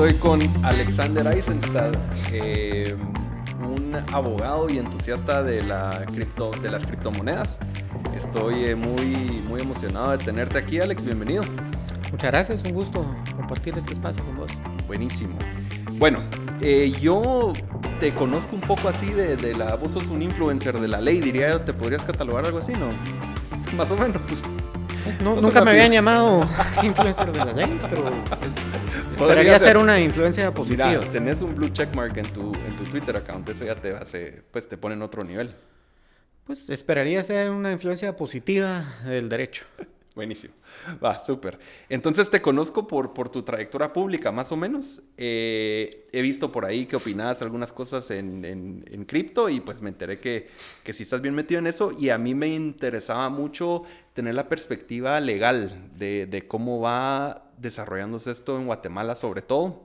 estoy con Alexander Eisenstadt, un abogado y entusiasta de las criptomonedas. Estoy muy emocionado de tenerte aquí, Alex. Bienvenido. Muchas gracias, un gusto compartir este espacio con vos. Buenísimo. Bueno, yo te conozco un poco así vos sos un influencer de la ley, diría yo. ¿Te podrías catalogar algo así, no? Más o menos. Nunca me habían llamado influencer de la ley, pero esperaría ser una influencia positiva. Mira, tenés un blue checkmark en tu Twitter account, eso ya te hace, pues te pone en otro nivel. Pues esperaría ser una influencia positiva del derecho. Buenísimo. Va, súper. Entonces te conozco por tu trayectoria pública, más o menos. He visto por ahí que opinabas algunas cosas en cripto y pues me enteré que sí estás bien metido en eso, y a mí me interesaba mucho tener la perspectiva legal de cómo va desarrollándose esto en Guatemala sobre todo.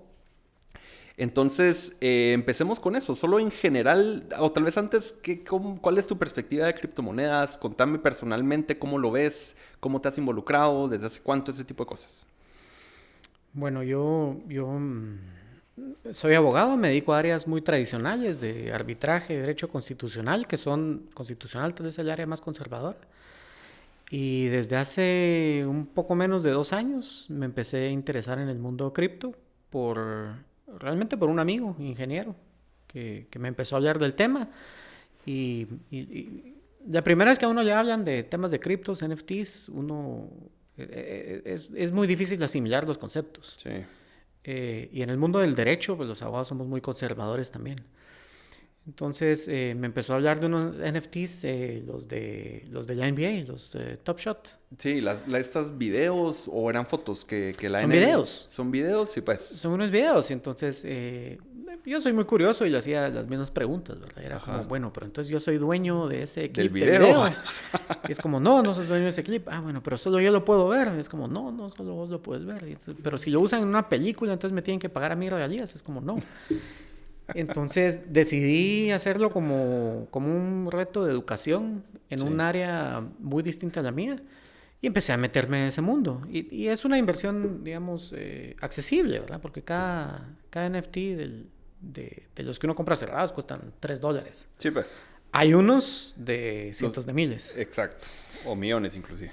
Entonces, empecemos con eso. Solo en general, o tal vez antes, ¿cuál es tu perspectiva de criptomonedas? Contame personalmente cómo lo ves, cómo te has involucrado, desde hace cuánto, ese tipo de cosas. Bueno, yo soy abogado, me dedico a áreas muy tradicionales de arbitraje, derecho constitucional, constitucional tal vez el área más conservadora. Y desde hace un poco menos de 2 años me empecé a interesar en el mundo cripto realmente por un amigo, ingeniero, que me empezó a hablar del tema. Y la primera vez que a uno le hablan de temas de criptos, NFTs, es muy difícil asimilar los conceptos. Sí. Y en el mundo del derecho, pues los abogados somos muy conservadores también. Entonces me empezó a hablar de unos NFTs, los de la NBA, los de Top Shot. Sí, estas videos, o eran fotos que la Son videos. Son videos, sí, pues. Son unos videos, y entonces yo soy muy curioso y le hacía las mismas preguntas, ¿verdad? Era como, bueno, pero entonces yo soy dueño de ese clip del video. Y es como, no soy dueño de ese clip. Ah, bueno, pero solo yo lo puedo ver. Y es como, no, solo vos lo puedes ver. Entonces, pero si lo usan en una película, entonces me tienen que pagar a mí regalías. Es como, no. Entonces decidí hacerlo como un reto de educación en un área muy distinta a la mía, y empecé a meterme en ese mundo. Y es una inversión, digamos, accesible, ¿verdad? Porque cada NFT de los que uno compra cerrados cuestan $3. Sí, pues. Hay unos de cientos de miles. Exacto. O millones inclusive.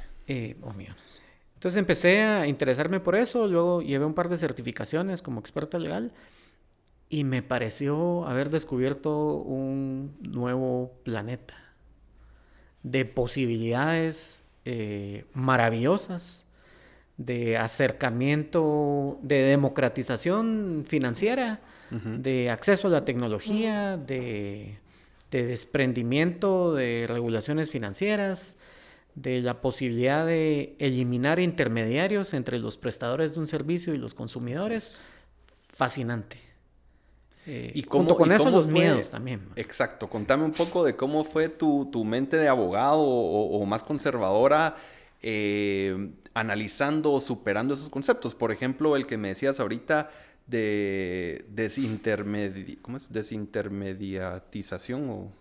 O millones. Entonces empecé a interesarme por eso. Luego llevé un par de certificaciones como experto legal. Y me pareció haber descubierto un nuevo planeta de posibilidades maravillosas, de acercamiento, de democratización financiera, de acceso a la tecnología, de desprendimiento de regulaciones financieras, de la posibilidad de eliminar intermediarios entre los prestadores de un servicio y los consumidores. Fascinante. Y junto con eso los miedos también. Exacto. Contame un poco de cómo fue tu mente de abogado o más conservadora, analizando o superando esos conceptos. Por ejemplo, el que me decías ahorita de desintermediatización.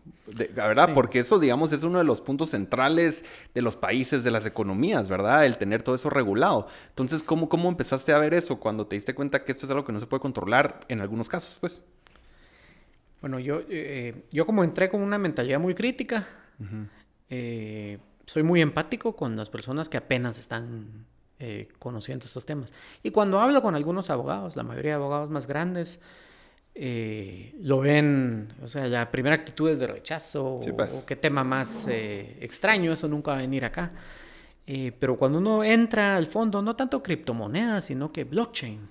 La verdad, sí. Porque eso, digamos, es uno de los puntos centrales de los países, de las economías, ¿verdad? El tener todo eso regulado. Entonces, ¿cómo empezaste a ver eso cuando te diste cuenta que esto es algo que no se puede controlar en algunos casos, pues? Bueno, yo como entré con una mentalidad muy crítica, soy muy empático con las personas que apenas están conociendo estos temas. Y cuando hablo con algunos abogados, la mayoría de abogados más grandes, lo ven, o sea, la primera actitud es de rechazo, sí, pues. O qué tema más extraño, eso nunca va a venir acá. Pero cuando uno entra al fondo, no tanto criptomonedas, sino que blockchain,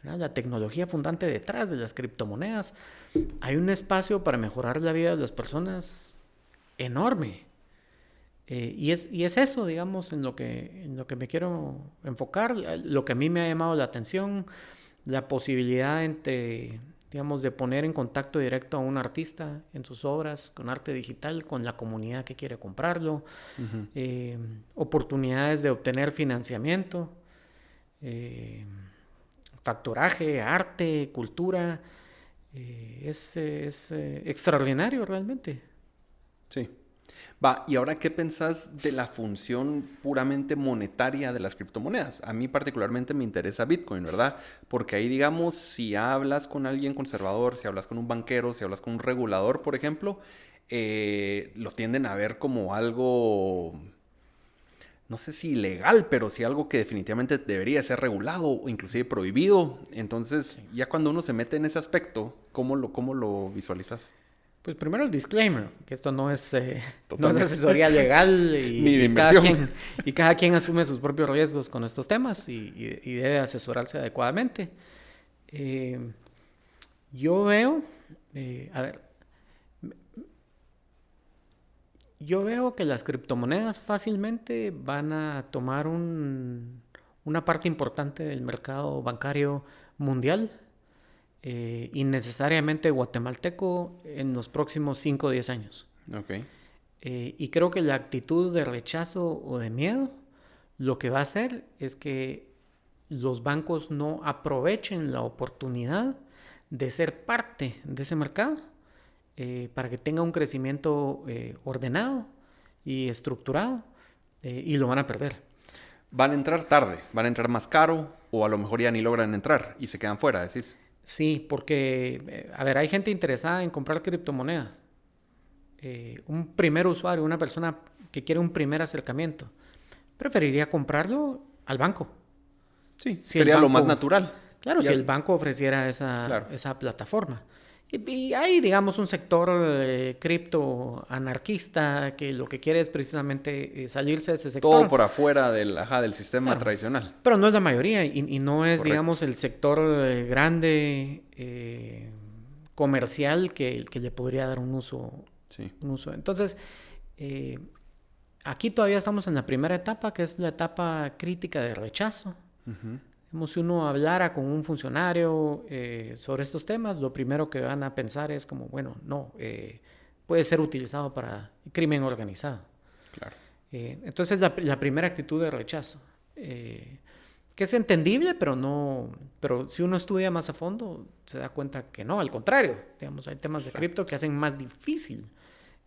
¿verdad? La tecnología fundante detrás de las criptomonedas, hay un espacio para mejorar la vida de las personas enorme. Y es eso, digamos, en lo que me quiero enfocar, lo que a mí me ha llamado la atención, la posibilidad digamos, de poner en contacto directo a un artista en sus obras, con arte digital, con la comunidad que quiere comprarlo, oportunidades de obtener financiamiento, facturaje, arte, cultura. Es extraordinario realmente. Sí. Va, y ahora, ¿qué pensás de la función puramente monetaria de las criptomonedas? A mí particularmente me interesa Bitcoin, ¿verdad? Porque ahí, digamos, si hablas con alguien conservador, si hablas con un banquero, si hablas con un regulador, por ejemplo, lo tienden a ver como algo, no sé si ilegal, pero sí algo que definitivamente debería ser regulado o inclusive prohibido. Entonces, ya cuando uno se mete en ese aspecto, cómo lo visualizas? Pues primero el disclaimer, que esto no es, no es Totalmente. asesoría legal Ni de cada inversión. cada quien asume sus propios riesgos con estos temas y debe asesorarse adecuadamente. Eh, yo veo, a ver, yo veo que las criptomonedas fácilmente van a tomar una parte importante del mercado bancario mundial y necesariamente guatemalteco en los próximos 5 o 10 años. Ok. Y creo que la actitud de rechazo o de miedo lo que va a hacer es que los bancos no aprovechen la oportunidad de ser parte de ese mercado para que tenga un crecimiento ordenado y estructurado y lo van a perder. Van a entrar tarde, van a entrar más caro o a lo mejor ya ni logran entrar y se quedan fuera, decís. Sí, porque, a ver, hay gente interesada en comprar criptomonedas. Un primer usuario, una persona que quiere un primer acercamiento, preferiría comprarlo al banco. Sí, Si el sería lo banco, más natural. claro, Y si el banco ofreciera claro, esa plataforma. Y hay, digamos, un sector cripto anarquista que lo que quiere es precisamente salirse de ese todo sector. por afuera del sistema Claro, tradicional. pero no es la mayoría y no es, Correcto. digamos, el sector grande comercial que le podría dar un uso. Sí. Entonces, eh, aquí todavía estamos en la primera etapa, que es la etapa crítica de rechazo. Ujú. Como si uno hablara con un funcionario sobre estos temas, lo primero que van a pensar es como, bueno, no, puede ser utilizado para crimen organizado. Claro. Entonces, la primera actitud de rechazo, que es entendible, pero si uno estudia más a fondo, se da cuenta que no, al contrario, digamos, hay temas de cripto que hacen más difícil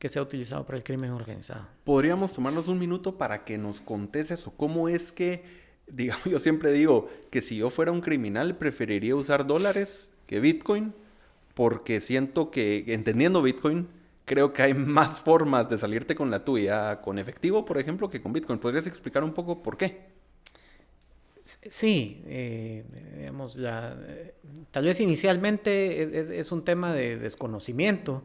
que sea utilizado para el crimen organizado. Podríamos tomarnos un minuto para que nos contes eso. ¿Cómo es que, digamos, yo siempre digo que si yo fuera un criminal preferiría usar dólares que Bitcoin? Porque siento que, entendiendo Bitcoin, creo que hay más formas de salirte con la tuya con efectivo, por ejemplo, que con Bitcoin. ¿Podrías explicar un poco por qué? Sí, digamos, tal vez inicialmente es un tema de desconocimiento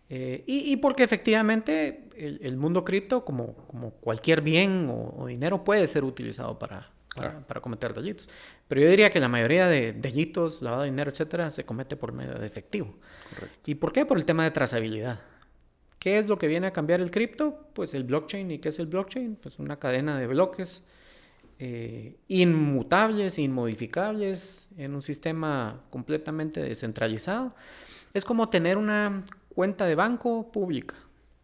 y porque efectivamente el mundo cripto, como cualquier bien o dinero, puede ser utilizado Claro. para cometer delitos. Pero yo diría que la mayoría de delitos, lavado de dinero, etcétera, se comete por medio de efectivo. Correcto. ¿Y por qué? Por el tema de trazabilidad. ¿Qué es lo que viene a cambiar el cripto? Pues el blockchain. ¿Y qué es el blockchain? Pues una cadena de bloques inmutables, inmodificables, en un sistema completamente descentralizado. Es como tener una cuenta de banco pública.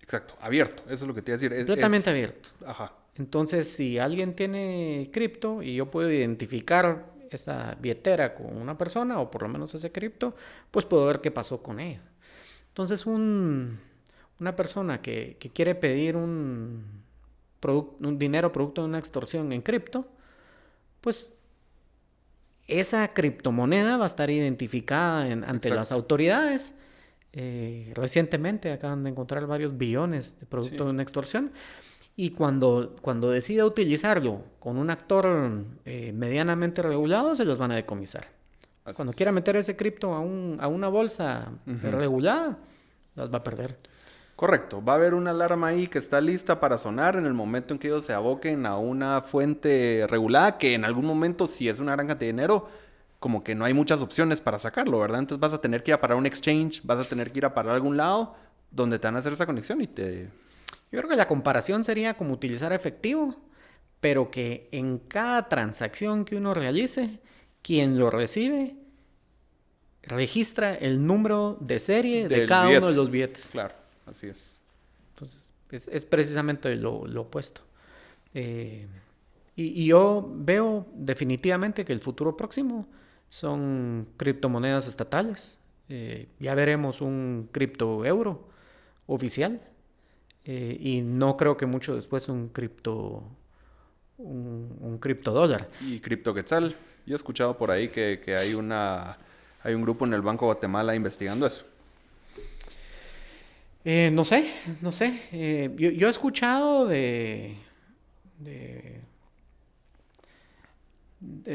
Exacto, abierto. Eso es lo que te iba a decir. Completamente abierto. Ajá. Entonces, si alguien tiene cripto y yo puedo identificar esa billetera con una persona, o por lo menos ese cripto, pues puedo ver qué pasó con ella. Entonces, una persona que quiere pedir un dinero producto de una extorsión en cripto, pues esa criptomoneda va a estar identificada ante las autoridades. Recientemente acaban de encontrar varios billones de producto de una extorsión. Y cuando decida utilizarlo con un actor medianamente regulado, se los van a decomisar. Cuando quiera meter ese cripto a una bolsa regulada, las va a perder. Correcto, va a haber una alarma ahí que está lista para sonar en el momento en que ellos se aboquen a una fuente regulada, que en algún momento, si es una gran cantidad de dinero, como que no hay muchas opciones para sacarlo, ¿verdad? Entonces vas a tener que ir a parar un exchange, vas a tener que ir a parar a algún lado donde te van a hacer esa conexión y te... Yo creo que la comparación sería como utilizar efectivo, pero que en cada transacción que uno realice, quien lo recibe registra el número de serie de cada uno de los billetes. Claro, así es. Entonces, es precisamente lo opuesto. Y yo veo definitivamente que el futuro próximo son criptomonedas estatales. Ya veremos un cripto euro oficial. Y no creo que mucho después un criptodólar. Y CryptoQuetzal. Yo he escuchado por ahí que hay hay un grupo en el Banco de Guatemala investigando eso. No sé, no sé. Yo he escuchado de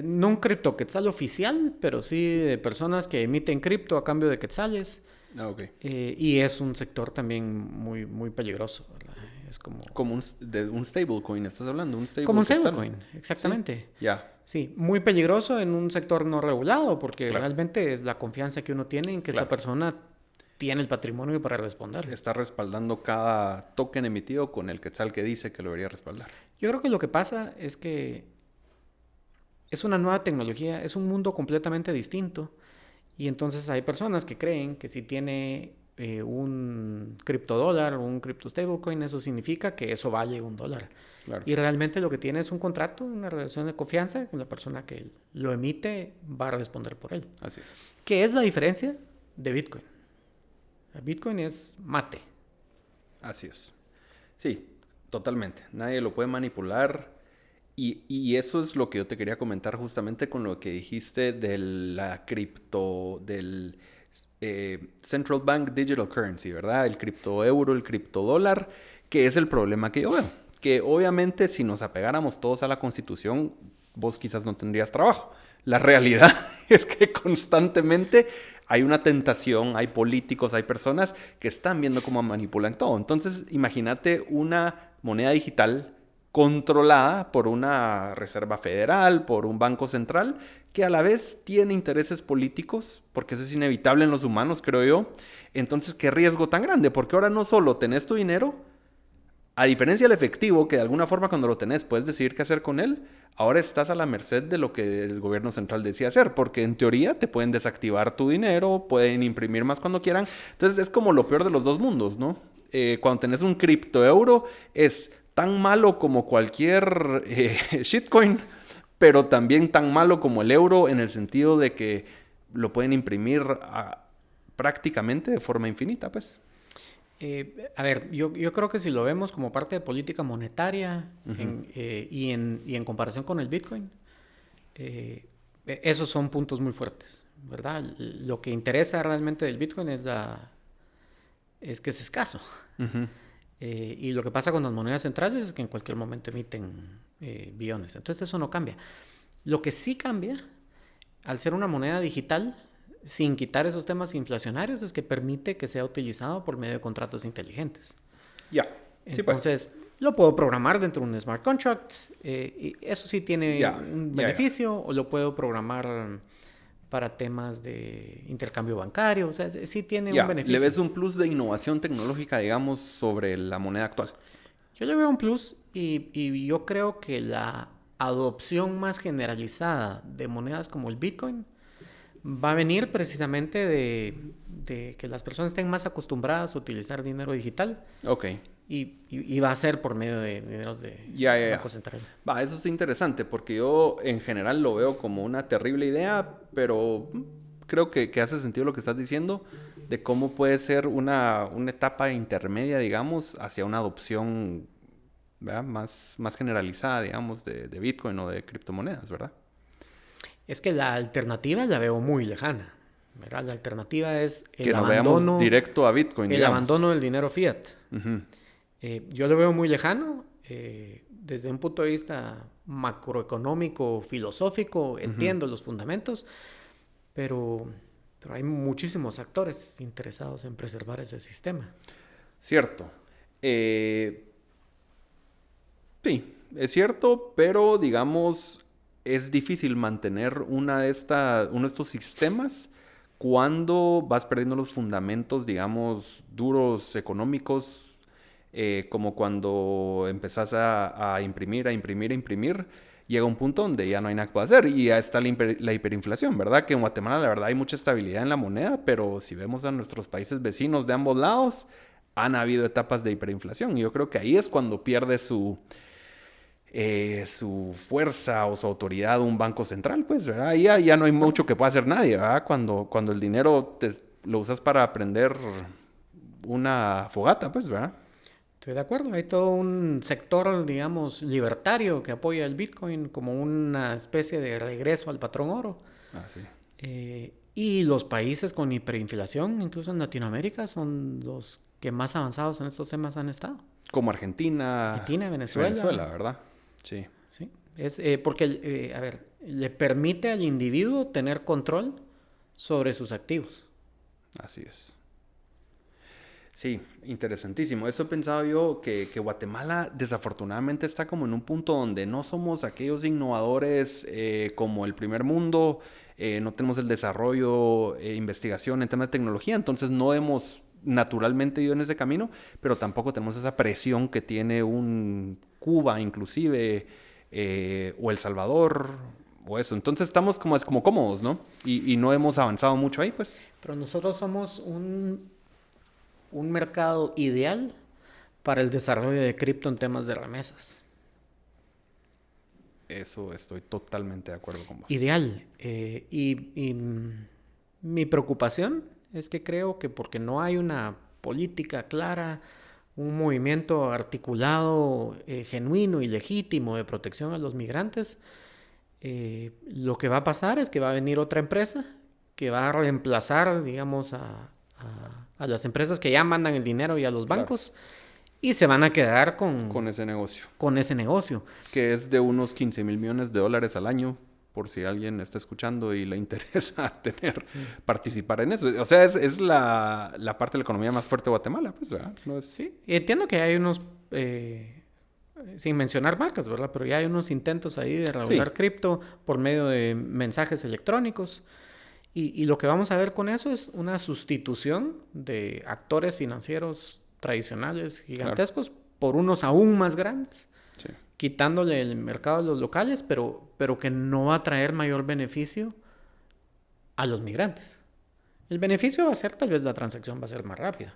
no un cripto quetzal oficial, pero sí de personas que emiten cripto a cambio de quetzales. Ah, ok. Y es un sector también muy, muy peligroso, ¿verdad? Es Como de un stablecoin, ¿estás hablando? Un como un quetzal. stablecoin, exactamente. Sí, ya. Sí, muy peligroso en un sector no regulado, porque Claro. realmente es la confianza que uno tiene en que esa Claro. persona tiene el patrimonio para responder. Está respaldando cada token emitido con el quetzal que dice que lo debería respaldar. Yo creo que lo que pasa es que es una nueva tecnología, es un mundo completamente distinto. Y entonces hay personas que creen que si tiene un criptodólar o un cripto stablecoin, eso significa que eso vale $1. Claro. Y realmente lo que tiene es un contrato, una relación de confianza con la persona que lo emite va a responder por él. Así es. ¿Qué es la diferencia de Bitcoin? Bitcoin es mate. Así es. Sí, totalmente. Nadie lo puede manipular. Y eso es lo que yo te quería comentar justamente con lo que dijiste de la cripto, del Central Bank Digital Currency, ¿verdad? El cripto euro, el cripto dólar, que es el problema que yo veo. Que obviamente si nos apegáramos todos a la Constitución, vos quizás no tendrías trabajo. La realidad es que constantemente hay una tentación, hay políticos, hay personas que están viendo cómo manipulan todo. Entonces, imagínate una moneda digital controlada por una Reserva Federal, por un Banco Central, que a la vez tiene intereses políticos, porque eso es inevitable en los humanos, creo yo. Entonces, ¿qué riesgo tan grande? Porque ahora no solo tenés tu dinero, a diferencia del efectivo, que de alguna forma cuando lo tenés puedes decidir qué hacer con él, ahora estás a la merced de lo que el gobierno central decía hacer, porque en teoría te pueden desactivar tu dinero, pueden imprimir más cuando quieran. Entonces es como lo peor de los dos mundos, ¿no? Cuando tenés un cripto euro es tan malo como cualquier shitcoin, pero también tan malo como el euro en el sentido de que lo pueden imprimir prácticamente de forma infinita, pues. A ver, yo creo que si lo vemos como parte de política monetaria y en comparación con el Bitcoin, esos son puntos muy fuertes, ¿verdad? Lo que interesa realmente del Bitcoin es que es escaso. Y lo que pasa con las monedas centrales es que en cualquier momento emiten billones. Entonces eso no cambia. Lo que sí cambia, al ser una moneda digital, sin quitar esos temas inflacionarios, es que permite que sea utilizado por medio de contratos inteligentes. Ya. Sí, pues. Entonces, lo puedo programar dentro de un smart contract. Y eso sí tiene un beneficio. O lo puedo programar para temas de intercambio bancario. O sea, sí tiene un beneficio. ¿Le ves un plus de innovación tecnológica, digamos, sobre la moneda actual? Yo le veo un plus y yo creo que la adopción más generalizada de monedas como el Bitcoin va a venir precisamente de que las personas estén más acostumbradas a utilizar dinero digital. Ok. Y va a ser por medio de dineros de Banco Central. Va, eso es interesante porque yo en general lo veo como una terrible idea, pero creo que hace sentido lo que estás diciendo de cómo puede ser una etapa intermedia, digamos, hacia una adopción, ¿verdad? Más generalizada, digamos, de Bitcoin o de criptomonedas, ¿verdad? Es que la alternativa la veo muy lejana, ¿verdad? La alternativa es el abandono directo a Bitcoin, el abandono del dinero fiat. Uh-huh. Yo lo veo muy lejano. Desde un punto de vista macroeconómico, filosófico, entiendo los fundamentos, pero hay muchísimos actores interesados en preservar ese sistema. Cierto. Sí, es cierto, pero digamos, es difícil mantener uno de estos sistemas cuando vas perdiendo los fundamentos, digamos, duros económicos, como cuando empezás a imprimir, llega un punto donde ya no hay nada que pueda hacer y ya está la hiperinflación, ¿verdad? Que en Guatemala la verdad hay mucha estabilidad en la moneda, pero si vemos a nuestros países vecinos de ambos lados, han habido etapas de hiperinflación y yo creo que ahí es cuando pierde su fuerza o su autoridad un banco central, pues, ¿verdad? Ahí ya no hay mucho que pueda hacer nadie, ¿verdad? Cuando el dinero lo usas para prender una fogata, pues, ¿verdad? Estoy de acuerdo. Hay todo un sector, digamos, libertario que apoya el Bitcoin como una especie de regreso al patrón oro. Ah, sí. Y los países con hiperinflación, incluso en Latinoamérica, son los que más avanzados en estos temas han estado. Como Argentina. Argentina, Venezuela. Venezuela, ¿verdad? Sí. Sí. Es porque, a ver, le permite al individuo tener control sobre sus activos. Así es. Sí, interesantísimo. Eso he pensado yo que Guatemala desafortunadamente está como en un punto donde no somos aquellos innovadores como el primer mundo, no tenemos el desarrollo e investigación en temas de tecnología, entonces no hemos naturalmente ido en ese camino, pero tampoco tenemos esa presión que tiene un Cuba inclusive, o El Salvador, o eso. Entonces estamos como cómodos, ¿no? Y no hemos avanzado mucho ahí, pues. Pero nosotros somos un mercado ideal para el desarrollo de cripto en temas de remesas. Eso estoy totalmente de acuerdo con vos. Ideal. Mi preocupación es que creo que porque no hay una política clara, un movimiento articulado, genuino y legítimo de protección a los migrantes, lo que va a pasar es que va a venir otra empresa que va a reemplazar, digamos, a las empresas que ya mandan el dinero y a los bancos, claro, y se van a quedar con ese negocio. Con ese negocio. Que es de unos 15 mil millones de dólares al año, por si alguien está escuchando y le interesa participar en eso. O sea, es la parte de la economía más fuerte de Guatemala, pues, ¿verdad? No es... Sí, entiendo que hay unos, sin mencionar marcas, ¿verdad? Pero ya hay unos intentos ahí de regular cripto por medio de mensajes electrónicos. Y lo que vamos a ver con eso es una sustitución de actores financieros tradicionales gigantescos, claro, por unos aún más grandes, sí, quitándole el mercado a los locales, pero que no va a traer mayor beneficio a los migrantes. El beneficio va a ser, tal vez la transacción va a ser más rápida,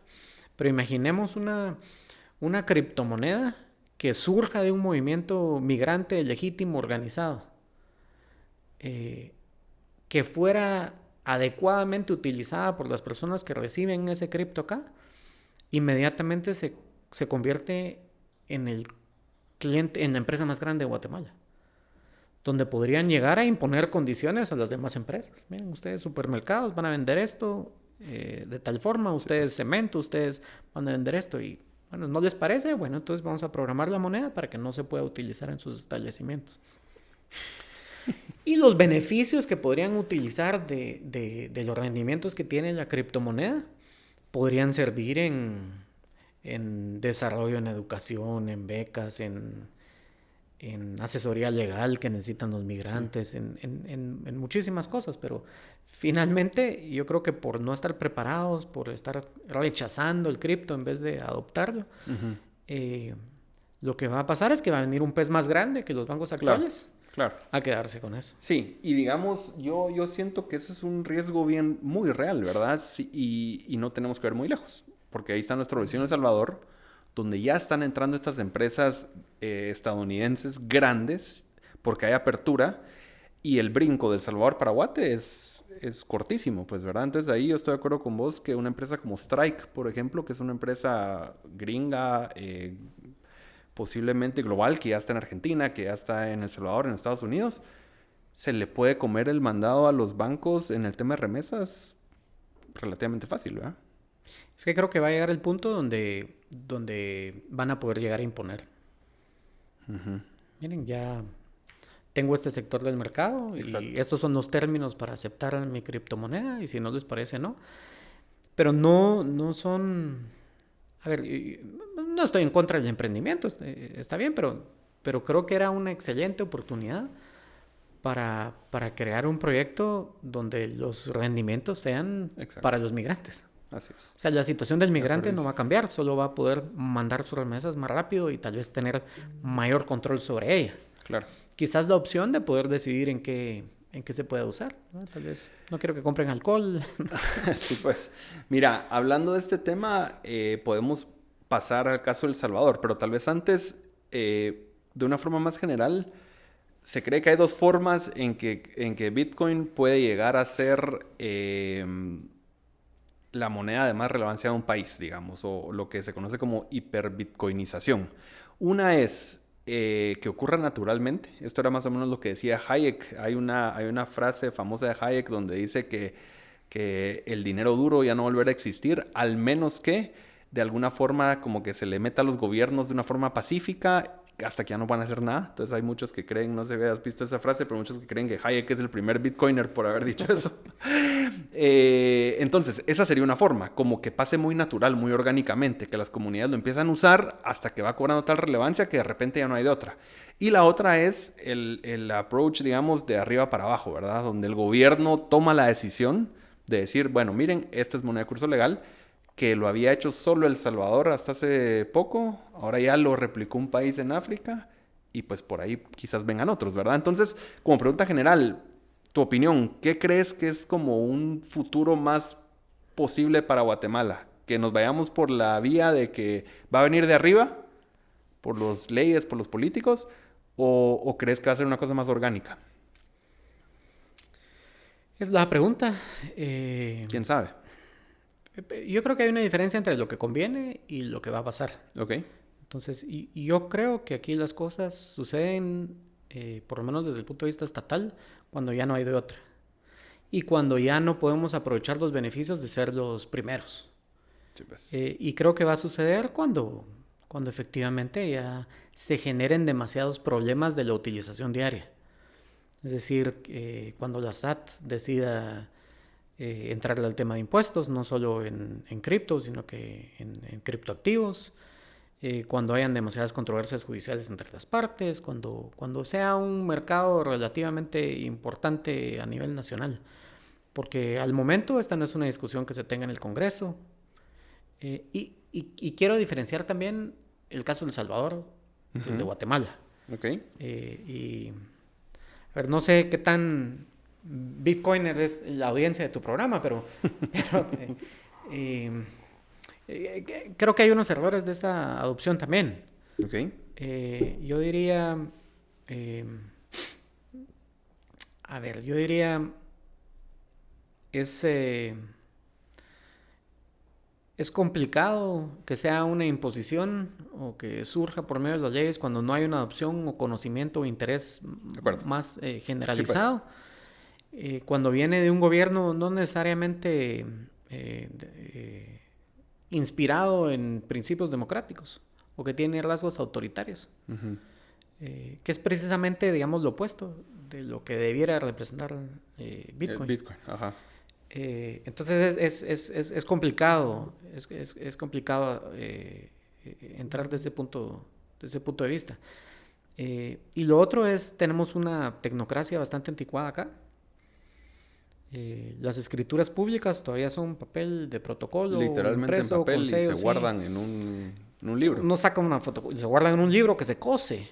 pero imaginemos una criptomoneda que surja de un movimiento migrante legítimo organizado, que fuera adecuadamente utilizada por las personas que reciben ese cripto acá, inmediatamente se convierte en el cliente, en la empresa más grande de Guatemala, donde podrían llegar a imponer condiciones a las demás empresas. Miren, ustedes supermercados van a vender esto de tal forma, ustedes cemento, ustedes van a vender esto, y bueno, ¿no les parece? Bueno, entonces vamos a programar la moneda para que no se pueda utilizar en sus establecimientos. Y los beneficios que podrían utilizar de los rendimientos que tiene la criptomoneda podrían servir en desarrollo, en educación, en becas, en asesoría legal que necesitan los migrantes, sí, en muchísimas cosas. Pero finalmente yo creo que por no estar preparados, por estar rechazando el cripto en vez de adoptarlo, lo que va a pasar es que va a venir un pez más grande que los bancos actuales. Claro. Claro. A quedarse con eso. Sí, y digamos, yo siento que eso es un riesgo muy real, ¿verdad? Sí, y no tenemos que ver muy lejos, porque ahí está nuestro vecino El Salvador, donde ya están entrando estas empresas estadounidenses grandes, porque hay apertura, y el brinco del Salvador para Guate es cortísimo, pues, ¿verdad? Entonces ahí yo estoy de acuerdo con vos que una empresa como Strike, por ejemplo, que es una empresa gringa, posiblemente global, que ya está en Argentina, que ya está en El Salvador, en Estados Unidos, se le puede comer el mandado a los bancos en el tema de remesas relativamente fácil, ¿verdad? Es que creo que va a llegar el punto donde van a poder llegar a imponer. Uh-huh. Miren, ya tengo este sector del mercado, exacto, y estos son los términos para aceptar mi criptomoneda, y si no les parece, no. Pero no son... A ver, no estoy en contra del emprendimiento, está bien, pero creo que era una excelente oportunidad para crear un proyecto donde los rendimientos sean, exacto, para los migrantes. Así es. O sea, la situación del migrante no va a cambiar, solo va a poder mandar sus remesas más rápido y tal vez tener mayor control sobre ella. Claro. Quizás la opción de poder decidir en qué se puede usar, ¿no? Tal vez no quiero que compren alcohol. Sí, pues. Mira, hablando de este tema, podemos pasar al caso de El Salvador, pero tal vez antes, de una forma más general, se cree que hay dos formas en que Bitcoin puede llegar a ser la moneda de más relevancia de un país, digamos, o lo que se conoce como hiperbitcoinización. Una es que ocurra naturalmente. Esto era más o menos lo que decía Hayek. Hay una frase famosa de Hayek donde dice que el dinero duro ya no volverá a existir, al menos que de alguna forma como que se le meta a los gobiernos de una forma pacífica hasta que ya no van a hacer nada. Entonces hay muchos que creen, no sé si has visto esa frase, pero muchos que creen que Hayek es el primer bitcoiner por haber dicho eso. Entonces, esa sería una forma, como que pase muy natural, muy orgánicamente, que las comunidades lo empiezan a usar hasta que va cobrando tal relevancia que de repente ya no hay de otra. Y la otra es el approach, digamos, de arriba para abajo, ¿verdad? Donde el gobierno toma la decisión de decir, bueno, miren, esta es moneda de curso legal, que lo había hecho solo El Salvador hasta hace poco, ahora ya lo replicó un país en África y pues por ahí quizás vengan otros, ¿verdad? Entonces, como pregunta general, tu opinión, ¿qué crees que es como un futuro más posible para Guatemala? ¿Que nos vayamos por la vía de que va a venir de arriba, por las leyes, por los políticos, o crees que va a ser una cosa más orgánica? Es la pregunta. ¿Quién sabe? Yo creo que hay una diferencia entre lo que conviene y lo que va a pasar. Ok. Entonces, y yo creo que aquí las cosas suceden, por lo menos desde el punto de vista estatal, cuando ya no hay de otra. Y cuando ya no podemos aprovechar los beneficios de ser los primeros. Sí, pues. Y creo que va a suceder cuando efectivamente ya se generen demasiados problemas de la utilización diaria. Es decir, cuando la SAT decida entrarle al tema de impuestos, no solo en cripto, sino que en criptoactivos, cuando hayan demasiadas controversias judiciales entre las partes, cuando sea un mercado relativamente importante a nivel nacional. Porque al momento esta no es una discusión que se tenga en el Congreso. Y quiero diferenciar también el caso de El Salvador del de Guatemala. Ok. A ver, no sé qué tan bitcoiner es la audiencia de tu programa, pero creo que hay unos errores de esta adopción también. Ok. Yo diría, es complicado que sea una imposición o que surja por medio de las leyes cuando no hay una adopción o conocimiento o interés más generalizado. Sí, pues. Cuando viene de un gobierno no necesariamente inspirado en principios democráticos o que tiene rasgos autoritarios, que es precisamente, digamos, lo opuesto de lo que debiera representar Bitcoin. Bitcoin, ajá. Entonces es complicado, es complicado entrar desde ese punto de vista. Y lo otro es, tenemos una tecnocracia bastante anticuada acá. Las escrituras públicas todavía son papel de protocolo, literalmente impreso, en papel, con sello, y se guardan en un libro. Uno saca una fotocopia, se guardan en un libro que se cose,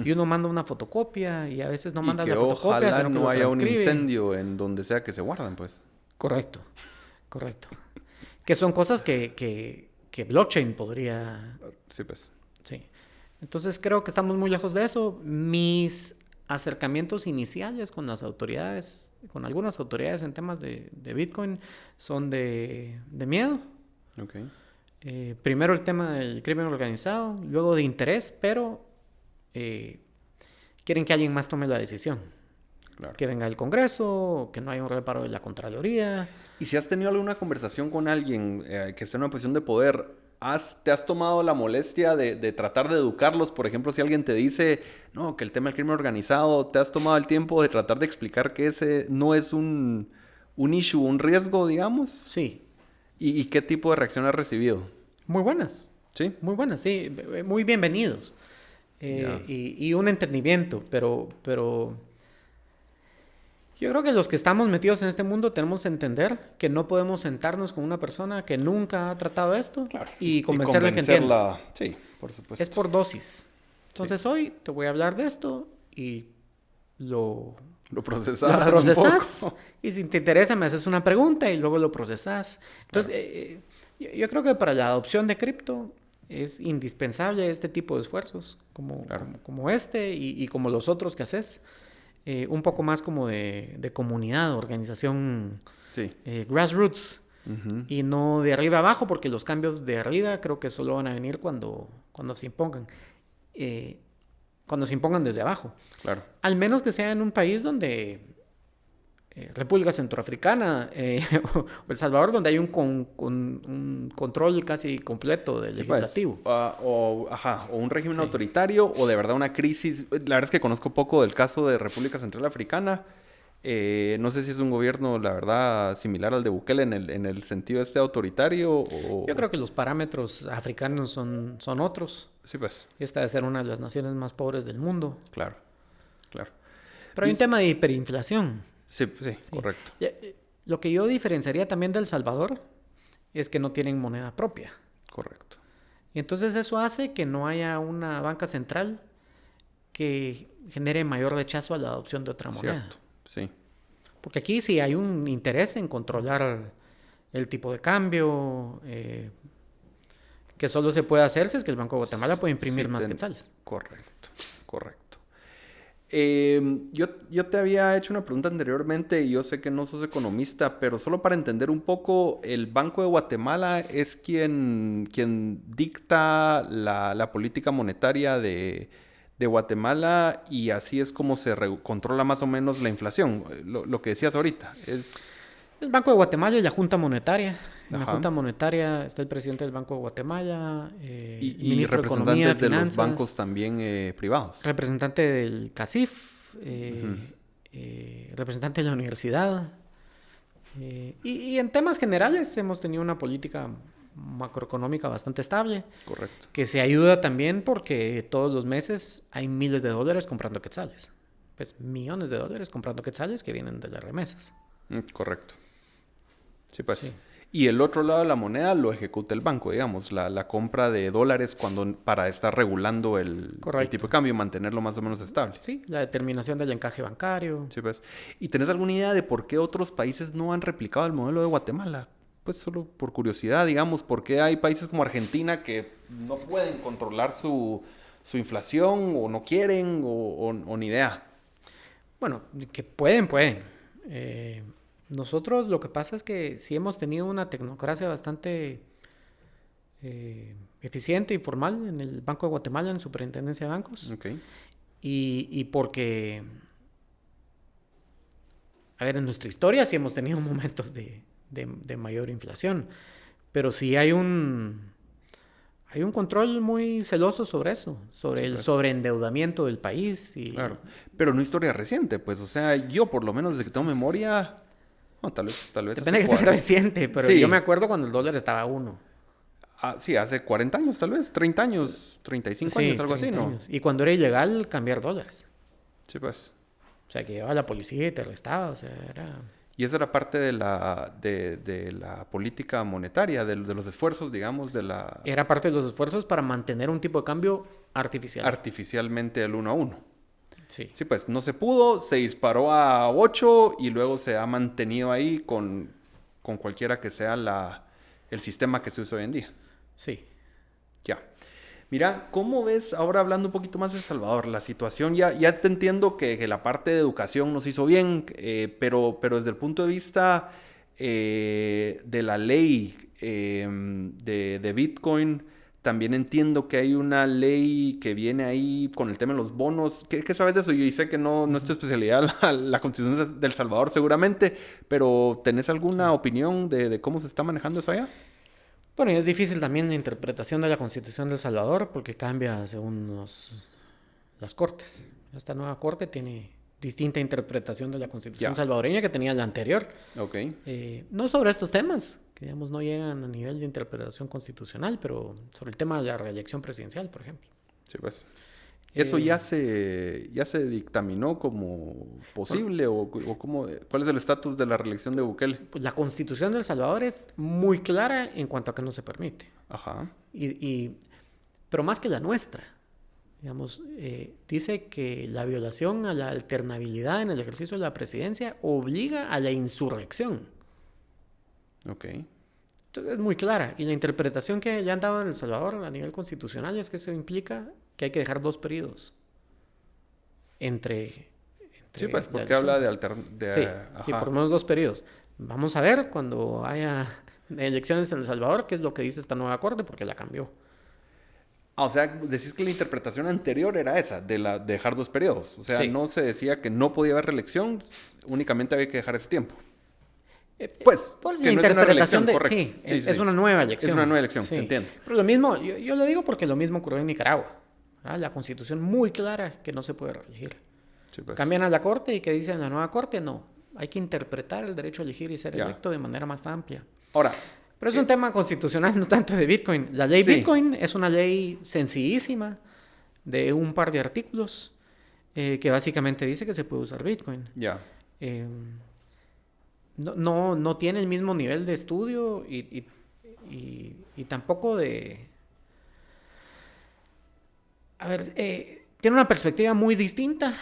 y uno manda una fotocopia y a veces no manda la fotocopia, ojalá sino que no lo haya un transcribe. incendio en donde sea que se guardan, pues. Correcto. Que son cosas que blockchain podría... Sí, pues. Sí. Entonces creo que estamos muy lejos de eso. Mis acercamientos iniciales con las autoridades, con algunas autoridades en temas de Bitcoin, son de miedo. Ok. Primero el tema del crimen organizado, luego de interés, pero quieren que alguien más tome la decisión. Claro. Que venga el Congreso, que no haya un reparo de la Contraloría. Y si has tenido alguna conversación con alguien que esté en una posición de poder, ¿te has tomado la molestia de tratar de educarlos? Por ejemplo, si alguien te dice, no, que el tema del crimen organizado, ¿te has tomado el tiempo de tratar de explicar que ese no es un issue, un riesgo, digamos? Sí. ¿Y qué tipo de reacción has recibido? Muy buenas. ¿Sí? Muy buenas, sí. Muy bienvenidos. Y un entendimiento, pero yo creo que los que estamos metidos en este mundo tenemos que entender que no podemos sentarnos con una persona que nunca ha tratado esto, claro, y convencerla que entienda. Sí, por supuesto. Es por dosis. Entonces sí. Hoy te voy a hablar de esto y lo procesas y si te interesa me haces una pregunta y luego lo procesas. Entonces, claro. Yo creo que para la adopción de cripto es indispensable este tipo de esfuerzos como este y como los otros que haces. Un poco más como de comunidad, organización, sí. Grassroots. Ujú. y no de arriba abajo, porque los cambios de arriba creo que solo van a venir cuando se impongan. Cuando se impongan desde abajo. Claro. Al menos que sea en un país donde República Centroafricana o El Salvador, donde hay un control casi completo del Sí, pues, legislativo. o un régimen Sí. autoritario o de verdad una crisis. La verdad es que conozco poco del caso de República Central Africana. No sé si es un gobierno, la verdad, similar al de Bukele en el sentido autoritario o... Yo creo que los parámetros africanos son otros. Sí, pues, Esta debe ser una de las naciones más pobres del mundo. claro, claro. Pero hay un tema de hiperinflación. Sí, sí, Sí. correcto. Lo que yo diferenciaría también de El Salvador es que no tienen moneda propia. Correcto. Y entonces eso hace que no haya una banca central que genere mayor rechazo a la adopción de otra moneda. Cierto, sí. Porque aquí sí hay un interés en controlar el tipo de cambio, que solo se puede hacer si es que el Banco de Guatemala puede imprimir Sí, más quetzales. Correcto, correcto. Yo te había hecho una pregunta anteriormente y yo sé que no sos economista, pero solo para entender un poco, el Banco de Guatemala es quien dicta la política monetaria de Guatemala y así es como se controla más o menos la inflación. Lo que decías ahorita es... El Banco de Guatemala y la Junta Monetaria. En la Ajá. Junta Monetaria está el presidente del Banco de Guatemala, Y ministro de Economía, representantes de los Finanzas, bancos también privados. representante del CACIF, Ujú. representante de la universidad. Y en temas generales hemos tenido una política macroeconómica bastante estable, Correcto. que se ayuda también porque todos los meses hay miles de dólares comprando quetzales. Pues millones de dólares comprando quetzales que vienen de las remesas. Correcto. Sí, pues. Sí. Y el otro lado de la moneda lo ejecuta el banco, digamos, la compra de dólares para estar regulando el Correcto. tipo de cambio y mantenerlo más o menos estable. Sí, la determinación del encaje bancario. Sí, pues. ¿Y tenés alguna idea de por qué otros países no han replicado el modelo de Guatemala? Pues solo por curiosidad, digamos, ¿por qué hay países como Argentina que no pueden controlar su inflación o no quieren o ni idea? Bueno, que pueden. Nosotros lo que pasa es que sí hemos tenido una tecnocracia bastante eficiente y formal en el Banco de Guatemala, en Superintendencia de Bancos. Ok. Y porque, a ver, en nuestra historia sí hemos tenido momentos de mayor inflación, pero sí hay un control muy celoso sobre eso, sobre Sí, el pues. sobreendeudamiento del país. Y Claro. Pero no historia reciente, pues. O sea, yo por lo menos desde que tengo memoria... No, tal vez depende hace de que tan reciente, pero Sí. yo me acuerdo cuando el dólar estaba a 1. Sí, hace 40 años tal vez, 30 años, 35 Sí, años, algo así, 30 ¿no? años. Y cuando era ilegal cambiar dólares. Sí, pues. O sea, que llegaba la policía y te arrestaba. O sea, era... Y eso era parte de la política monetaria, de los esfuerzos, digamos, de la... Era parte de los esfuerzos para mantener un tipo de cambio artificial. Artificialmente el 1 a 1. Sí. Sí, pues no se pudo, se disparó a 8 y luego se ha mantenido ahí con cualquiera que sea el sistema que se usa hoy en día. Sí. Ya. Mira, ¿cómo ves, ahora hablando un poquito más de El Salvador, la situación? Ya te entiendo que la parte de educación nos hizo bien, pero desde el punto de vista de la ley de Bitcoin, también entiendo que hay una ley que viene ahí con el tema de los bonos. ¿Qué sabes de eso? Yo sé que no es tu especialidad la Constitución de El Salvador seguramente, pero ¿tenés alguna opinión de cómo se está manejando eso allá? Bueno, y es difícil también la interpretación de la Constitución de El Salvador porque cambia según las cortes. Esta nueva corte tiene distinta interpretación de la Constitución Ya. salvadoreña que tenía la anterior. Ok. No sobre estos temas, que digamos no llegan a nivel de interpretación constitucional, pero sobre el tema de la reelección presidencial, por ejemplo. Sí, pues. ¿Eso Eh, ya se dictaminó como posible o cómo, cuál es el estatus de la reelección de Bukele? Pues la Constitución de El Salvador es muy clara en cuanto a que no se permite. Ajá. Pero más que la nuestra, digamos, dice que la violación a la alternabilidad en el ejercicio de la presidencia obliga a la insurrección. Ok. Entonces es muy clara. Y la interpretación que le han dado en El Salvador a nivel constitucional es que eso implica que hay que dejar 2 periodos entre Sí, pues, la porque elección. habla de Sí, ajá. por lo menos 2 periodos. Vamos a ver cuando haya elecciones en El Salvador, que es lo que dice esta nueva corte, porque la cambió. O sea, decís que la interpretación anterior era esa, de dejar 2 periodos. O sea, Sí. no se decía que no podía haber reelección, únicamente había que dejar ese tiempo. Pues, Por que la no es una interpretación reelección, correcto. Sí, Sí, es sí. una nueva elección. Es una nueva elección, Sí. te entiendo. Pero lo mismo, yo lo digo porque lo mismo ocurrió en Nicaragua. ¿Verdad? La constitución muy clara que no se puede reelegir. Sí, pues. Cambian a la corte y que dicen la nueva corte, no. Hay que interpretar el derecho a elegir y ser Ya. electo de manera más amplia. Ahora, Pero es un tema constitucional, no tanto de Bitcoin. La ley Sí. Bitcoin es una ley sencillísima de un par de artículos que básicamente dice que se puede usar Bitcoin. ya. Eh, no tiene el mismo nivel de estudio y tampoco de... A ver, tiene una perspectiva muy distinta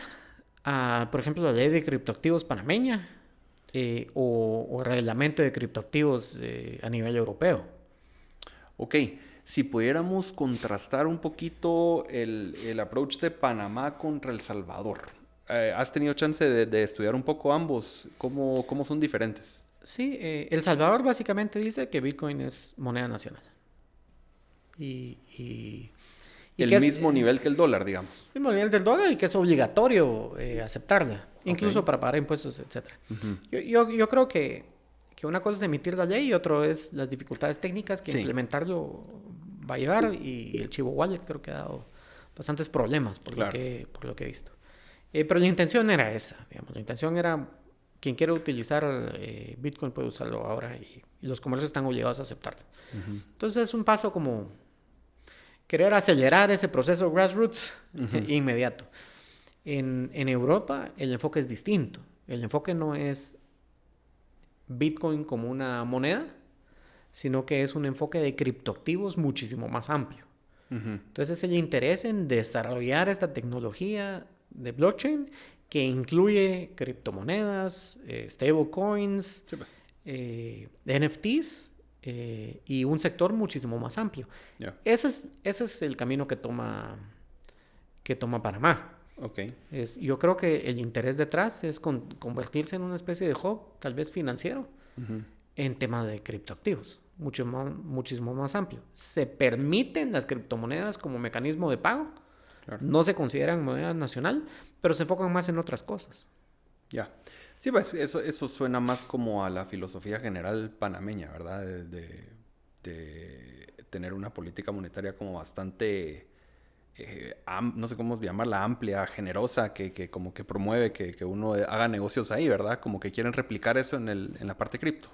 a, por ejemplo, la ley de criptoactivos panameña o el reglamento de criptoactivos a nivel europeo. Ok, si pudiéramos contrastar un poquito el approach de Panamá contra El Salvador. ¿Has tenido chance de estudiar un poco ambos? ¿Cómo son diferentes? Sí, El Salvador básicamente dice que Bitcoin es moneda nacional. Y El que mismo nivel que el dólar, digamos. el mismo nivel del dólar y que es obligatorio aceptarla, incluso para pagar impuestos, etc. Ujú. Yo creo que una cosa es emitir la ley y otro es las dificultades técnicas que Sí. implementarlo va a llevar y el Chivo Wallet creo que ha dado bastantes problemas por Claro. lo que he visto. Pero la intención era esa, digamos. La intención era quien quiera utilizar Bitcoin puede usarlo ahora y los comercios están obligados a aceptarlo. Entonces es un paso como querer acelerar ese proceso grassroots inmediato. En Europa el enfoque es distinto. El enfoque no es Bitcoin como una moneda, sino que es un enfoque de criptoactivos muchísimo más amplio. Entonces es el interés en desarrollar esta tecnología de blockchain que incluye criptomonedas, stablecoins, Sí, pues. NFTs y un sector muchísimo más amplio. Ya. Ese es el camino que toma Panamá. Ok. Yo creo que el interés detrás es convertirse en una especie de hub, tal vez financiero, en tema de criptoactivos, muchísimo más amplio. Se permiten las criptomonedas como mecanismo de pago, Claro. no se consideran moneda nacional, pero se enfocan más en otras cosas. Ya. Sí, pues eso suena más como a la filosofía general panameña, ¿verdad? De tener una política monetaria como bastante, no sé cómo llamarla, amplia, generosa, que como que promueve que uno haga negocios ahí, ¿verdad? Como que quieren replicar eso en la parte cripto.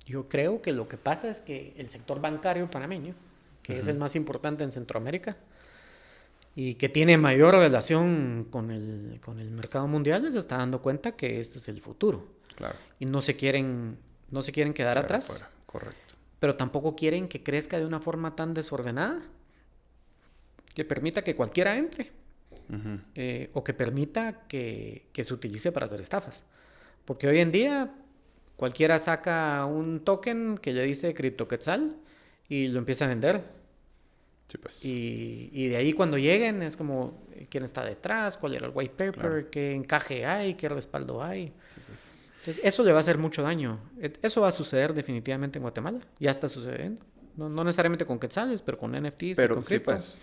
Yo creo que lo que pasa es que el sector bancario panameño, que es el más importante en Centroamérica y que tiene mayor relación con el mercado mundial, se está dando cuenta que este es el futuro. Claro. Y no se quieren quedar atrás, Fuera. Correcto. pero tampoco quieren que crezca de una forma tan desordenada que permita que cualquiera entre o que permita que se utilice para hacer estafas. Porque hoy en día cualquiera saca un token que le dice CryptoQuetzal y lo empieza a vender. Sí, pues. Y de ahí cuando lleguen es como quién está detrás, cuál era el white paper, Claro. qué encaje hay, qué respaldo hay. Sí, pues. Entonces eso le va a hacer mucho daño. Eso va a suceder definitivamente en Guatemala. Ya está sucediendo. No necesariamente con quetzales, pero con NFTs Pero y con sí, cripto. pues.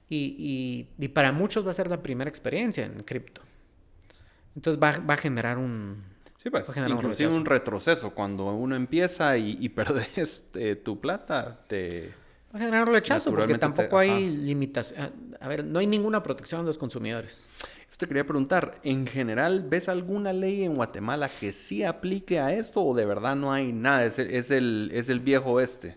Y para muchos va a ser la primera experiencia en cripto. Entonces va a generar un... Sí, pues. va a generar un Inclusive rechazo. un retroceso. Cuando uno empieza y perdes tu plata, Va a generar un rechazo porque Naturalmente tampoco ajá. hay limitación. A ver, no hay ninguna protección de los consumidores. Esto te quería preguntar, en general, ¿ves alguna ley en Guatemala que sí aplique a esto o de verdad no hay nada? Es el viejo oeste.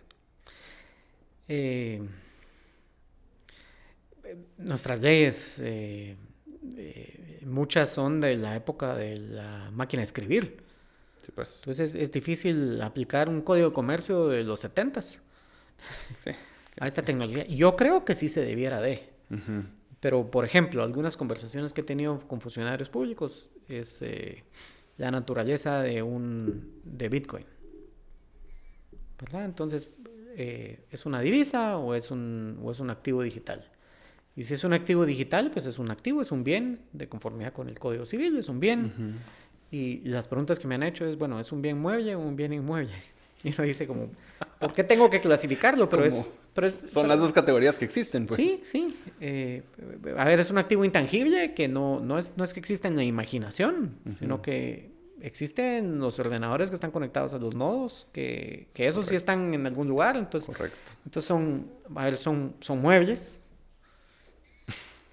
Nuestras leyes, muchas son de la época de la máquina de escribir. Sí, pues. Entonces es difícil aplicar un código de comercio de los 70s Sí. a esta tecnología. Yo creo que sí se debiera de. Ujú. Pero, por ejemplo, algunas conversaciones que he tenido con funcionarios públicos es la naturaleza de Bitcoin. ¿Verdad? Entonces, ¿es una divisa o es un activo digital? Y si es un activo digital, pues es un activo, es un bien de conformidad con el Código Civil, es un bien. Y las preguntas que me han hecho es, bueno, ¿es un bien mueble o un bien inmueble? Y uno dice como, ¿por qué tengo que clasificarlo? Pero son las dos categorías que existen, pues. Sí, sí. A ver, es un activo intangible que no es que exista en la imaginación, sino que existen los ordenadores que están conectados a los nodos, que esos sí están en algún lugar. Entonces, entonces son muebles.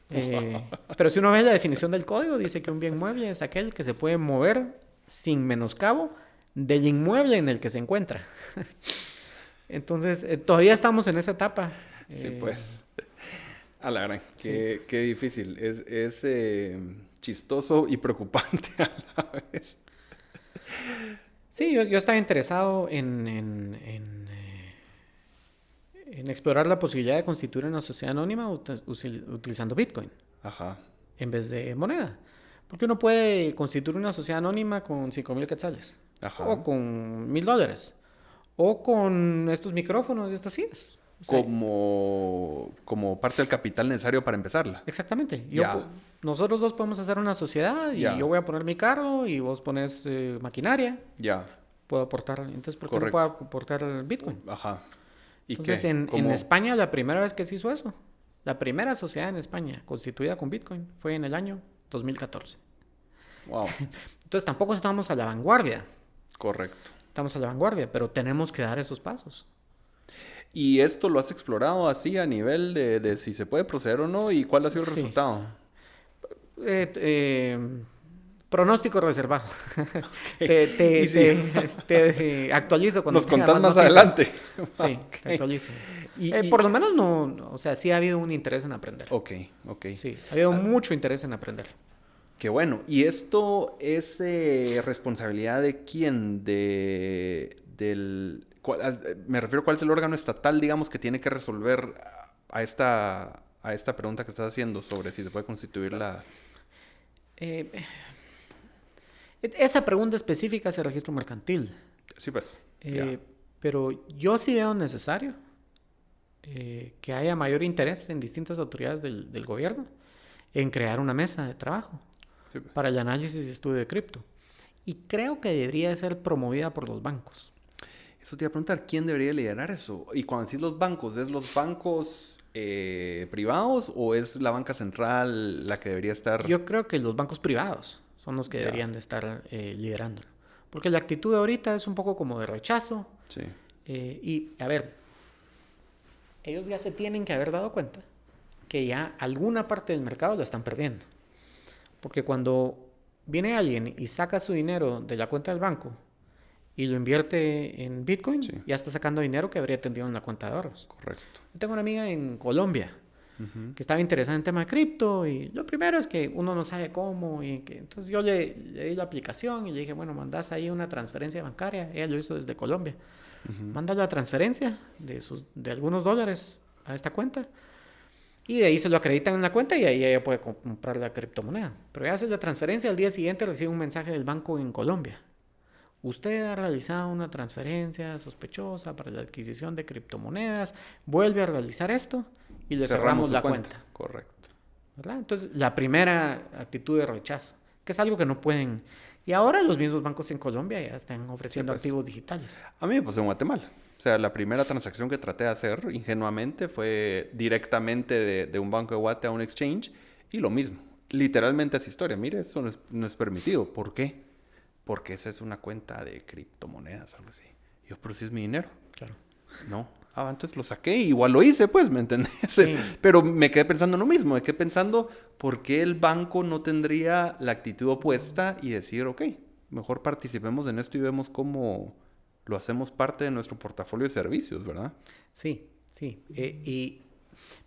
Pero si uno ve la definición del código, dice que un bien mueble es aquel que se puede mover sin menoscabo del inmueble en el que se encuentra. Entonces, todavía estamos en esa etapa. Sí, pues. A la gran, qué difícil. Es chistoso y preocupante a la vez. Sí, yo estaba interesado en explorar la posibilidad de constituir una sociedad anónima utilizando Bitcoin. Ajá. En vez de moneda. Porque uno puede constituir una sociedad anónima con 5,000 quetzales. Ajá. O con $1,000. O con estos micrófonos y estas sillas. O sea, como parte del capital necesario para empezarla. Exactamente. Nosotros dos podemos hacer una sociedad y yo voy a poner mi carro y vos pones maquinaria. Ya. Puedo aportar. Entonces, ¿por qué no puedo aportar el Bitcoin? Ajá. ¿Y entonces, en España, la primera vez que se hizo eso, la primera sociedad en España constituida con Bitcoin fue en el año 2014. Wow. Entonces, tampoco estamos a la vanguardia. Correcto. Estamos a la vanguardia, pero tenemos que dar esos pasos. ¿Y esto lo has explorado así a nivel de si se puede proceder o no? ¿Y cuál ha sido el resultado? Pronóstico reservado. Te actualizo cuando nos contás más adelante. Sí, te actualizo. Por lo menos o sea, sí ha habido un interés en aprender. Ok. Sí, ha habido mucho interés en aprender. Qué bueno. ¿Y esto es responsabilidad de quién? Me refiero, ¿cuál es el órgano estatal, digamos, que tiene que resolver a esta pregunta que estás haciendo sobre si se puede constituir la... Esa pregunta específica es el registro mercantil. Sí, pues. Pero yo sí veo necesario que haya mayor interés en distintas autoridades del gobierno en crear una mesa de trabajo para el análisis y estudio de cripto. Y creo que debería ser promovida por los bancos. Eso te iba a preguntar, ¿quién debería liderar eso? Y cuando decís los bancos, ¿es los bancos privados o es la banca central la que debería estar...? Yo creo que los bancos privados son los que deberían de estar liderándolo. Porque la actitud ahorita es un poco como de rechazo. Sí. Y, a ver, ellos ya se tienen que haber dado cuenta que ya alguna parte del mercado la están perdiendo. Porque cuando viene alguien y saca su dinero de la cuenta del banco y lo invierte en Bitcoin, ya está sacando dinero que habría tenido en la cuenta de ahorros. Correcto. Yo tengo una amiga en Colombia que estaba interesada en tema de cripto y lo primero es que uno no sabe cómo entonces yo le di la aplicación y le dije, bueno, mandás ahí una transferencia bancaria. Ella lo hizo desde Colombia. Manda la transferencia de algunos dólares a esta cuenta y de ahí se lo acreditan en la cuenta y ahí ella puede comprar la criptomoneda. Pero ella hace la transferencia, al día siguiente recibe un mensaje del banco en Colombia. Usted ha realizado una transferencia sospechosa para la adquisición de criptomonedas, vuelve a realizar esto y le cerramos la cuenta. Correcto. ¿Verdad? Entonces, la primera actitud de rechazo, que es algo que no pueden... Y ahora los mismos bancos en Colombia ya están ofreciendo activos digitales. A mí me pasó en Guatemala. O sea, la primera transacción que traté de hacer ingenuamente fue directamente de un banco de Guate a un exchange y lo mismo. Literalmente esa historia. Mire, eso no es permitido. ¿Por qué? Porque esa es una cuenta de criptomonedas, algo así. Yo, pero si es mi dinero. Claro. No. Entonces lo saqué y igual lo hice, pues, ¿me entendés? Sí. Pero me quedé pensando lo mismo. Me quedé pensando, ¿por qué el banco no tendría la actitud opuesta y decir, ok, mejor participemos en esto y vemos cómo lo hacemos parte de nuestro portafolio de servicios, ¿verdad? Sí.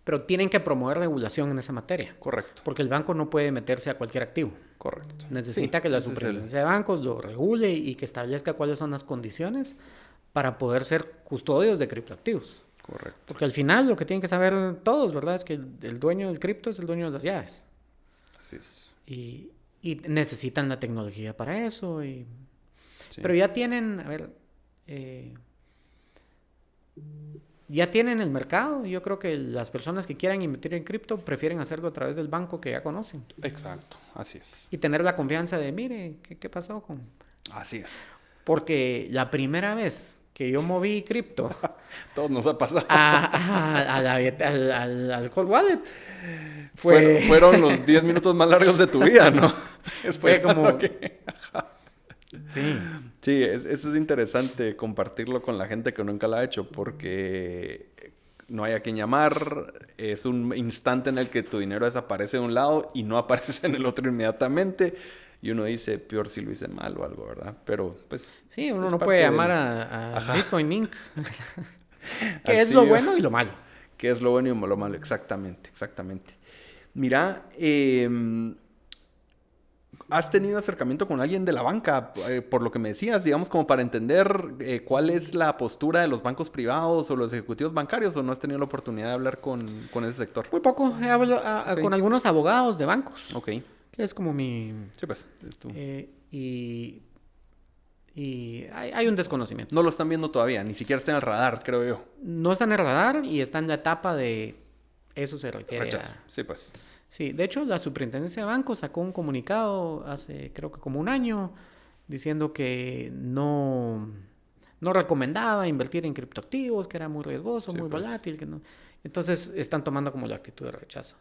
Pero tienen que promover regulación en esa materia. Correcto. Porque el banco no puede meterse a cualquier activo. Correcto. Necesita que la superintendencia de bancos lo regule y que establezca cuáles son las condiciones para poder ser custodios de criptoactivos. Correcto. Porque al final lo que tienen que saber todos, ¿verdad? Es que el dueño del cripto es el dueño de las llaves. Así es. Y necesitan la tecnología para eso. Pero ya tienen, ya tienen el mercado. Yo creo que las personas que quieran invertir en cripto prefieren hacerlo a través del banco que ya conocen. Exacto, así es. Y tener la confianza de, mire, ¿qué pasó con...? Así es. Porque la primera vez que yo moví cripto Todos nos ha pasado. al Cold Wallet, Fueron los 10 minutos más largos de tu vida, ¿no? fue como... que... Sí. Sí, eso es interesante compartirlo con la gente que nunca lo ha hecho porque no hay a quien llamar, es un instante en el que tu dinero desaparece de un lado y no aparece en el otro inmediatamente y uno dice, peor si lo hice mal o algo, ¿verdad? Pero pues... Sí, uno no puede llamar a Bitcoin Inc. Que es Así, lo bueno y lo malo. Que es lo bueno y lo malo, exactamente. Mira, ¿has tenido acercamiento con alguien de la banca? Por lo que me decías, digamos, como para entender cuál es la postura de los bancos privados o los ejecutivos bancarios, ¿o no has tenido la oportunidad de hablar con ese sector? Muy poco. He hablado Ok. con algunos abogados de bancos. Ok. Que es como mi... Sí, pues, es tú. Y hay un desconocimiento. No lo están viendo todavía, ni siquiera está en el radar, creo yo. No está en el radar y está en la etapa de... Eso se refiere Rechazo. a... Sí, pues. Sí, de hecho la Superintendencia de Bancos sacó un comunicado hace creo que como un año diciendo que no recomendaba invertir en criptoactivos, que era muy riesgoso, Sí, muy pues. volátil, que no. Entonces están tomando como la actitud de rechazo.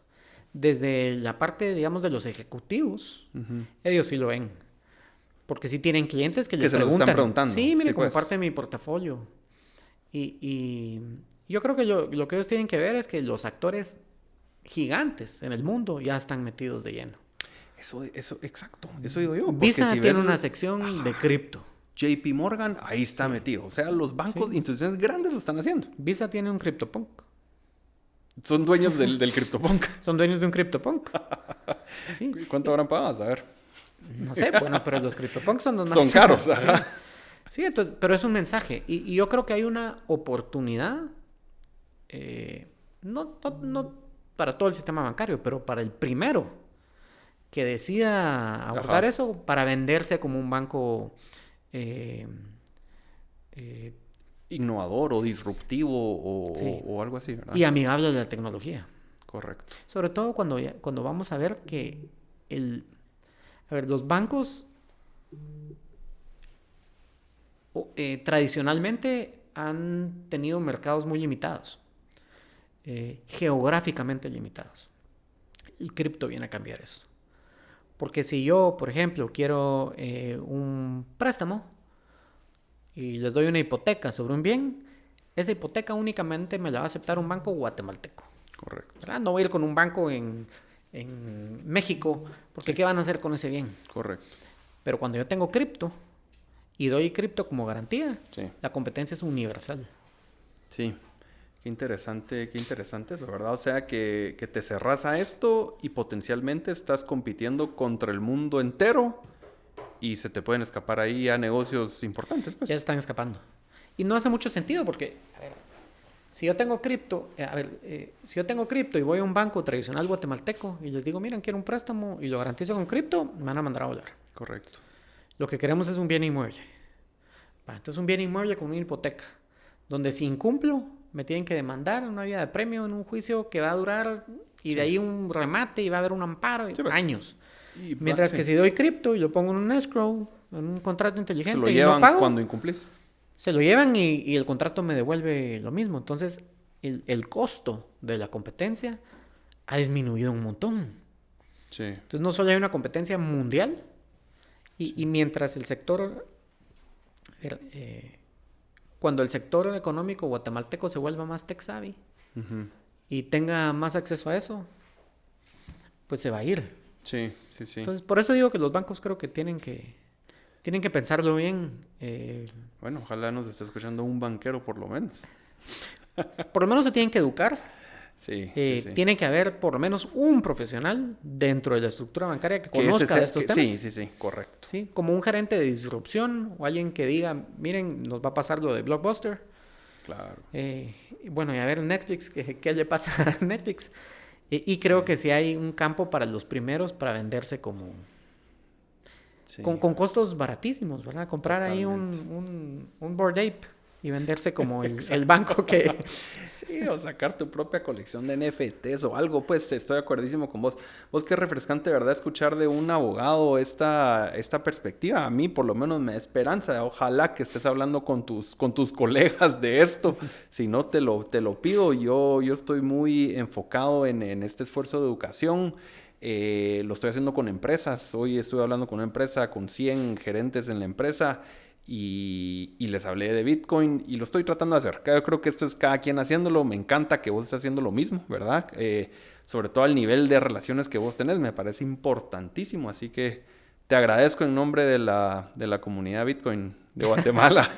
Desde la parte, digamos, de los ejecutivos, Ujú. ellos sí lo ven. Porque sí tienen clientes que Que les se los preguntan. están preguntando. Sí, mire, Sí, como pues. parte de mi portafolio. Y yo creo que lo que ellos tienen que ver es que los actores gigantes en el mundo ya están metidos de lleno. Eso, exacto. Eso digo yo. Porque Visa si tiene ves una sección de cripto. JP Morgan, ahí está metido. O sea, los bancos, Sí. instituciones grandes lo están haciendo. Visa tiene un CryptoPunk. Son dueños del CryptoPunk. Son dueños de un CryptoPunk. Sí. ¿Cuánto habrán pagado? A ver. No sé, bueno, pero los CryptoPunks son los más... Son caros. Sí. Ajá. Sí, entonces, pero es un mensaje. Y yo creo que hay una oportunidad, no para todo el sistema bancario, pero para el primero que decida abordar Ajá. eso para venderse como un banco Innovador o disruptivo Sí. o algo así, ¿verdad? y amigable de la tecnología. Correcto. Sobre todo cuando vamos a ver que los bancos tradicionalmente han tenido mercados muy limitados, geográficamente limitados. El cripto viene a cambiar eso. Porque si yo, por ejemplo, quiero un préstamo y les doy una hipoteca sobre un bien, esa hipoteca únicamente me la va a aceptar un banco guatemalteco. Correcto. ¿Verdad? No voy a ir con un banco en México, porque ¿qué van a hacer con ese bien? Correcto. Pero cuando yo tengo cripto y doy cripto como garantía, Sí. la competencia es universal. Sí. Qué interesante eso, ¿verdad? O sea, que te cerras a esto y potencialmente estás compitiendo contra el mundo entero y se te pueden escapar ahí a negocios importantes, pues. Ya están escapando. Y no hace mucho sentido porque, a ver, si yo tengo cripto, si yo tengo cripto y voy a un banco tradicional guatemalteco y les digo, miren, quiero un préstamo y lo garantizo con cripto, me van a mandar a volar. Correcto. Lo que queremos es un bien inmueble. Entonces un bien inmueble con una hipoteca, donde si incumplo, me tienen que demandar en una vía de premio, en un juicio que va a durar, y de ahí un remate, y va a haber un amparo, Sí, pues. años. Y Mientras sí. que si doy cripto y lo pongo en un escrow, en un contrato Se inteligente, lo y llevan no pago, cuando incumplís. se lo llevan y el contrato me devuelve lo mismo. Entonces, el costo de la competencia ha disminuido un montón. Sí. Entonces, no solo hay una competencia mundial, y mientras el sector... cuando el sector económico guatemalteco se vuelva más tech savvy Ujú. y tenga más acceso a eso, pues se va a ir. Sí. Entonces, por eso digo que los bancos creo que tienen que pensarlo bien. Bueno, ojalá nos esté escuchando un banquero por lo menos. Por lo menos se tienen que educar. Sí. Tiene que haber por lo menos un profesional dentro de la estructura bancaria que Que ese conozca sea- de estos que- temas. Sí, correcto. ¿Sí? Como un gerente de disrupción o alguien que diga, miren, nos va a pasar lo de Blockbuster. Claro. Bueno, y a ver Netflix, ¿qué le pasa a Netflix? Y creo que sí hay un campo para los primeros para venderse como... Sí. Con costos baratísimos, ¿verdad? Comprar ahí un Bored Ape y venderse como el banco que... Sí, o sacar tu propia colección de NFTs o algo, pues estoy de acuerdísimo con vos. Vos qué refrescante, ¿verdad? Escuchar de un abogado esta perspectiva. A mí por lo menos me da esperanza. Ojalá que estés hablando con tus colegas de esto. Si no, te lo pido. Yo estoy muy enfocado en este esfuerzo de educación. Lo estoy haciendo con empresas. Hoy estuve hablando con una empresa con 100 gerentes en la empresa. Y les hablé de Bitcoin y lo estoy tratando de hacer. Yo creo que esto es cada quien haciéndolo. Me encanta que vos estés haciendo lo mismo, ¿verdad? Sobre todo al nivel de relaciones que vos tenés, me parece importantísimo. Así que te agradezco en nombre de la comunidad Bitcoin de Guatemala.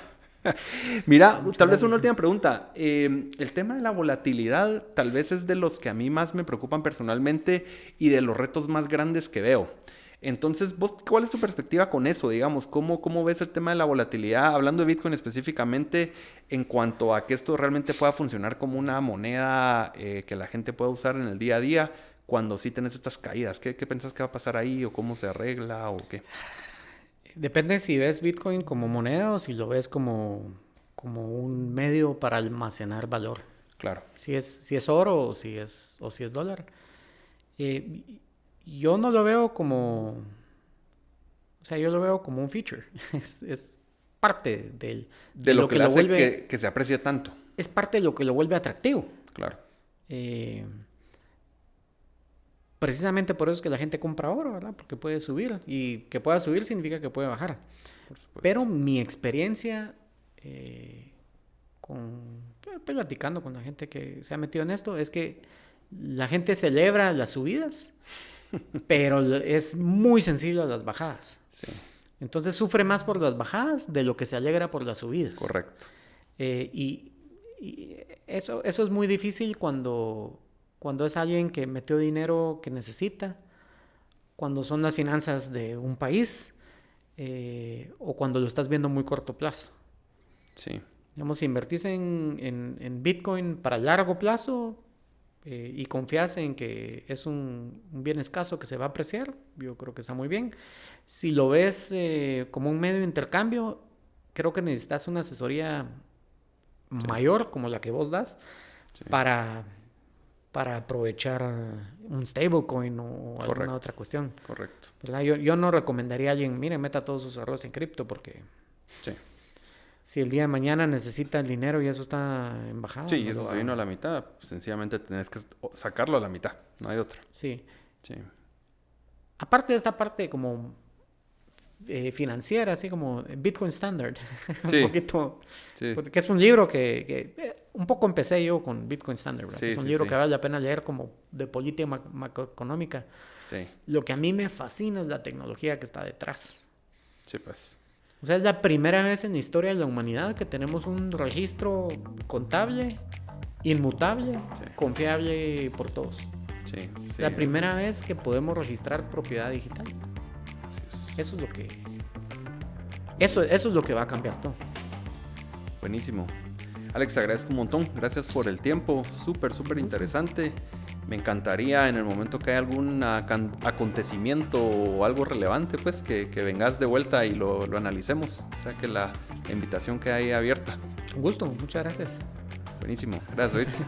Mira, tal vez una última pregunta. El tema de la volatilidad tal vez es de los que a mí más me preocupan personalmente y de los retos más grandes que veo. Entonces, ¿vos cuál es tu perspectiva con eso? Digamos, ¿cómo ves el tema de la volatilidad? Hablando de Bitcoin específicamente, en cuanto a que esto realmente pueda funcionar como una moneda que la gente pueda usar en el día a día, cuando sí tenés estas caídas. ¿Qué pensás que va a pasar ahí? ¿O cómo se arregla? ¿O qué? Depende si ves Bitcoin como moneda o si lo ves como un medio para almacenar valor. Claro. Si es oro o si es dólar. Yo no lo veo como... O sea, yo lo veo como un feature. Es parte de lo que le hace vuelve, que se aprecie tanto. Es parte de lo que lo vuelve atractivo. Claro. Precisamente por eso es que la gente compra oro, ¿verdad? Porque puede subir. Y que pueda subir significa que puede bajar. Por supuesto. Pero mi experiencia platicando con la gente que se ha metido en esto es que la gente celebra las subidas, pero es muy sensible a las bajadas. Sí. Entonces sufre más por las bajadas de lo que se alegra por las subidas. Correcto. Y eso es muy difícil cuando es alguien que metió dinero que necesita, cuando son las finanzas de un país, o cuando lo estás viendo a muy corto plazo. Sí. Digamos, si invertís en Bitcoin para largo plazo, y confías en que es un bien escaso que se va a apreciar, yo creo que está muy bien. Si lo ves como un medio de intercambio, creo que necesitas una asesoría mayor como la que vos das para aprovechar un stablecoin o alguna otra cuestión. Correcto. ¿Verdad? Yo no recomendaría a alguien, miren, meta todos sus ahorros en cripto porque... Sí. Si el día de mañana necesita el dinero y eso está en bajada. Sí, eso se vino a la mitad. Pues sencillamente tenés que sacarlo a la mitad. No hay otra. Sí. Sí. Aparte de esta parte como financiera, así como Bitcoin Standard. Sí. Un poquito. Sí. Porque es un libro que un poco empecé yo con Bitcoin Standard. ¿Verdad? Sí, es un libro que vale la pena leer como de política macroeconómica. Sí. Lo que a mí me fascina es la tecnología que está detrás. Sí, pues. O sea, es la primera vez en la historia de la humanidad que tenemos un registro contable, inmutable, confiable por todos. Sí, sí, la primera vez que podemos registrar propiedad digital. Eso es lo que... Eso es lo que va a cambiar todo. Buenísimo. Alex, te agradezco un montón. Gracias por el tiempo. Súper interesante. Me encantaría en el momento que haya algún acontecimiento o algo relevante, pues que vengas de vuelta y lo analicemos. O sea, que la invitación queda ahí abierta. Un gusto. Muchas gracias. Buenísimo. Gracias, ¿oíste?